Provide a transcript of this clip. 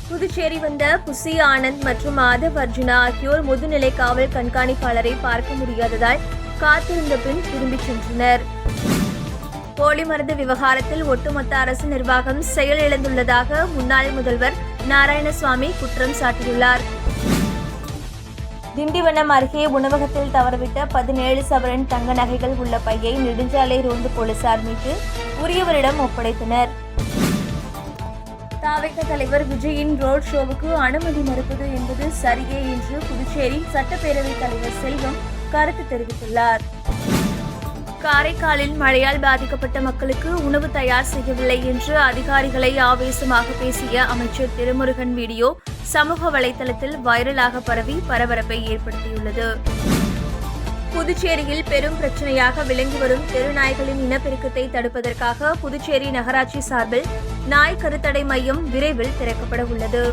புதுச்சேரி வந்த புசி ஆனந்த் மற்றும் ஆதவ் அர்ஜுனா ஆகியோர் முதுநிலை காவல் கண்காணிப்பாளரை பார்க்க முடியாததால் காத்திருந்த பின் திரும்பிச் சென்றனர். போலி மருந்து விவகாரத்தில் ஒட்டுமொத்த அரசு நிர்வாகம் செயலிழந்துள்ளதாக முன்னாள் முதல்வர் நாராயணசுவாமி குற்றம் சாட்டியுள்ளார். திண்டிவனம் அருகே உணவகத்தில் தவறவிட்ட 17 சவரன் தங்க நகைகள் உள்ள பையை நெடுஞ்சாலை ரோந்து போலீசார் மீட்டு உரியவரிடம் ஒப்படைத்தனர். தாவேக தலைவர் விஜயின் ரோட் ஷோவுக்கு அனுமதி மறுப்பது என்பது சரியே என்று புதுச்சேரி சட்டப்பேரவைத் தலைவர் செல்வம் கருத்து தெரிவித்துள்ளார். காரைக்காலில் மழையால் பாதிக்கப்பட்ட மக்களுக்கு உணவு தயார் செய்யவில்லை என்று அதிகாரிகளை ஆவேசமாக பேசிய அமைச்சர் திருமுருகன் வீடியோ சமூக வலைதளத்தில் வைரலாக பரவி பரபரப்பை ஏற்படுத்தியுள்ளது. புதுச்சேரியில் பெரும் பிரச்சனையாக விளங்கி வரும் தெருநாய்களின் இனப்பெருக்கத்தை தடுப்பதற்காக புதுச்சேரி நகராட்சி சார்பில் நாய் கருத்தடை மையம் விரைவில் திறக்கப்பட உள்ளது.